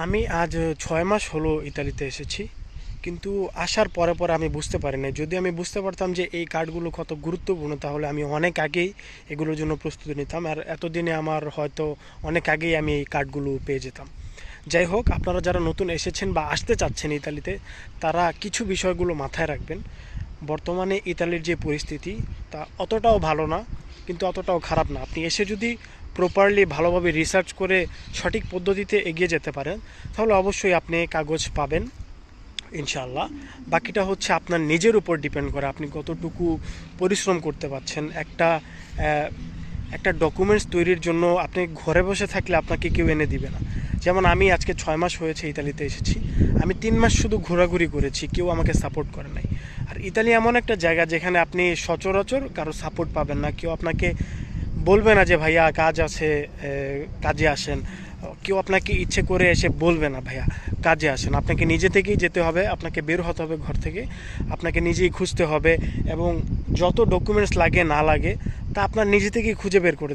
আমি আজ ৬ মাস হলো ইতালিতে এসেছি। কিন্তু আসার পরে আমি বুঝতে পারি নাই। যদি আমি বুঝতে পারতাম যে এই কার্ডগুলো কত গুরুত্বপূর্ণ, তাহলে আমি অনেক আগেই এগুলোর জন্য প্রস্তুতি নিতাম। আর এতদিনে আমার হয়তো অনেক আগেই আমি এই কার্ডগুলো পেয়ে যেতাম। যাই হোক, আপনারা যারা নতুন এসেছেন বা আসতে চাচ্ছেন ইতালিতে, তারা কিছু বিষয়গুলো মাথায় রাখবেন। বর্তমানে ইতালির যে পরিস্থিতি, তা অতটাও ভালো না, কিন্তু অতটাও খারাপ না। আপনি এসে যদি প্রপারলি ভালোভাবে রিসার্চ করে সঠিক পদ্ধতিতে এগিয়ে যেতে পারেন, তাহলে অবশ্যই আপনি কাগজ পাবেন ইনশাআল্লাহ। বাকিটা হচ্ছে আপনার নিজের উপর ডিপেন্ড করে, আপনি কতটুকু পরিশ্রম করতে পারছেন। একটা ডকুমেন্টস তৈরির জন্য আপনি ঘরে বসে থাকলে আপনাকে কেউ এনে দিবে না। যেমন আমি আজকে ৬ মাস হয়েছে ইতালিতে এসেছি, আমি ৩ মাস শুধু ঘোরাঘুরি করেছি, কেউ আমাকে সাপোর্ট করে নাই। আর ইতালি এমন একটা জায়গা যেখানে আপনি সচরাচর কারো সাপোর্ট পাবেন না। কেউ আপনাকে বলবে না যে ভাইয়া কাজ আছে, কাজে আসেন। কেউ আপনাকে ইচ্ছে করে এসে বলবে না ভাইয়া কাজে আসেন। আপনাকে নিজে থেকেই যেতে হবে, আপনাকে বের হতে হবে ঘর থেকে, আপনাকে নিজেই খুঁজতে হবে। এবং যত ডকুমেন্টস লাগে না লাগে তা আপনার নিজে থেকেই খুঁজে বের করে